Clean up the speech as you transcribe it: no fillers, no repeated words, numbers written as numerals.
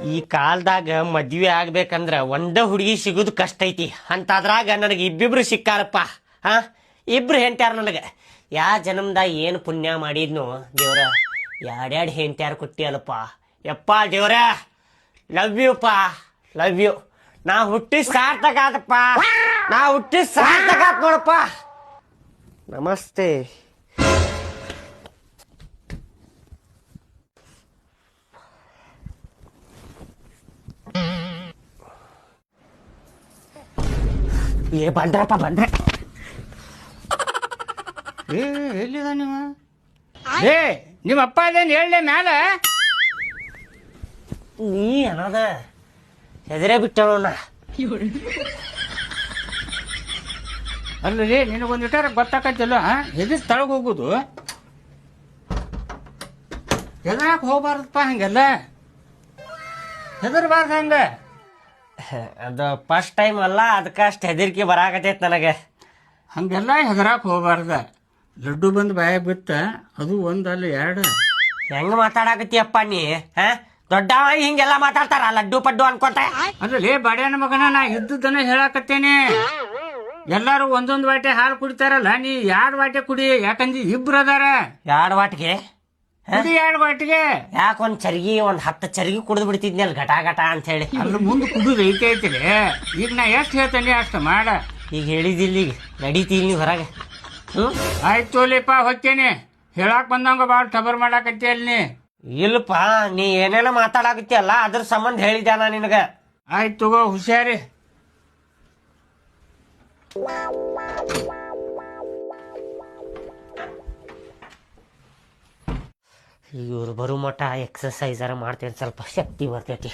ಈ ಕಾಲದಾಗ ಮದ್ವೆ ಆಗ್ಬೇಕಂದ್ರ ಒಂದ ಹುಡುಗಿ ಸಿಗುದು ಕಷ್ಟ ಐತಿ ಅಂತಾದ್ರಾಗ ನನಗೆ ಇಬ್ಬಿಬ್ರು ಸಿಕ್ಕಾರಪ್ಪ. ಹಾ, ಇಬ್ರು ಹೆಂಟ್ಯಾರ ನನಗೆ. ಯಾ ಜನ್ಮದಾಗ ಏನು ಪುಣ್ಯ ಮಾಡಿದ್ನು ದೇವ್ರ, ಎರಡೆರಡು ಹೆಂಟ್ಯಾರ ಕೊಟ್ಟಿಯಲ್ಲಪ್ಪ. ಯಪ್ಪ ದೇವ್ರ, ಲವ್ ಯು ಪಾ, ಲವ್ ಯು. ನಾ ಹುಟ್ಟಿ ಸಾರ್ಥಕ ಆತಪ್ಪ, ನಾ ಹುಟ್ಟಿ ಸಾರ್ಥಕ ಆತ್ ನೋಡಪ್ಪ. ನಮಸ್ತೆ. ಬಂದ್ರಪ್ಪ ಬಂದ್ರೆ. ಎಲ್ಲಿದ ನೀವು? ನಿಮ್ಮ ಅಪ್ಪ ಅದೇನು ಹೇಳಲೆ ಮ್ಯಾಲ? ನೀ ಅನ್ನದ ಹೆದರೇ ಬಿಟ್ಟಣ. ಅಲ್ಲರಿ ನಿನಗೊಂದು ಇಟ್ಟಾರ ಗೊತ್ತಾಕತ್ತಿಲ್ಲ, ಹೆದರ್ ತಳಗ ಹೋಗುದು. ಹೆದರಾಕ ಹೋಗ್ಬಾರ್ದಪ್ಪ, ಹಂಗೆಲ್ಲ ಹೆದರ್ಬಾರ್ದು ಹಂಗ. ಅದು ಫಸ್ಟ್ ಟೈಮ್ ಅಲ್ಲ, ಅದಕ್ಕೆ ಅಷ್ಟು ಹೆದರಿಕೆ ಬರಾಕತೈತಿ ನನಗೆ. ಹಂಗೆಲ್ಲ ಹೆದರಾಕ ಹೋಗ್ಬಾರ್ದ. ಲಡ್ಡು ಬಂದು ಬಾಯ ಬಿತ್ತ, ಅದು ಒಂದಲ್ಲ ಎರಡು. ಹೆಂಗ ಮಾತಾಡಕತ್ತೀಯಪ್ಪ ನೀ? ದೊಡ್ಡವ ಹಿಂಗೆಲ್ಲ ಮಾತಾಡ್ತಾರ ಲಡ್ಡು ಪಡ್ಡು ಅನ್ಕೊಂತ. ಅಲ್ಲೇ ಬಡ್ಯಾನ ಮಗನ, ನಾ ಇದ್ದದನ್ನ ಹೇಳಾಕತ್ತೇನೆ. ಎಲ್ಲಾರು ಒಂದೊಂದು ವಾಟೆ ಹಾಲು ಕುಡಿತಾರಲ್ಲ, ನೀ 2 ವಾಟೆ ಕುಡಿ. ಯಾಕಂದ್ರೆ ಇಬ್ರು ಅದಾರ. 2 ವಾಟಿಗೆ ಕುಡಿ, 2 ವಾಟಿಗೆ. ಯಾಕೆ ಒಂದ್ ಚರ್ಗಿ 10 ಚರ್ಗಿ ಕುಡಿದು ಬಿಡ್ತಿದ್ನಲ್ ಘಟ ಘಟ ಅಂತ ಹೇಳಿ. ಅಲ್ಲ ಮುಂದೆ ಕುಡುದು ಐತೆ ಐತಿಲಿ. ಈಗ ನಾ ಎಷ್ಟು ಹೇಳ್ತೇನೆ ಅಷ್ಟು ಮಾಡ. ಈಗ ಹೇಳಿದಿಲ್ಲ, ಈಗ ನಡೀತೀನಿ ನೀವು ಹೊರಗೆ. ಆಯ್ತು ತೋಲಿಪ್ಪ, ಹೊಕ್ಕೇನೆ. ಹೇಳಾಕ್ ಬಂದಂಗ ಭಾಳ ಟಬರ್ ಮಾಡಾಕತ್ತಿ ಅಲ್ಲಿ ನೀ. ಇಲ್ಲಪ್ಪ, ನೀ ಏನೇನೋ ಮಾತಾಡಕತ್ತಿಯಲ್ಲ, ಅದ್ರ ಸಂಬಂಧ ಹೇಳಿದ್ದೆ ನಾ ನಿನಗ. ಆಯ್ತು ತಗೋ, ಹುಷಾರಿ. ಇವ್ರು ಬರೋ ಮಟ್ಟ ಎಕ್ಸಸೈಸರ ಮಾಡ್ತೇನೆ, ಸ್ವಲ್ಪ ಶಕ್ತಿ ಬರ್ತೈತಿ.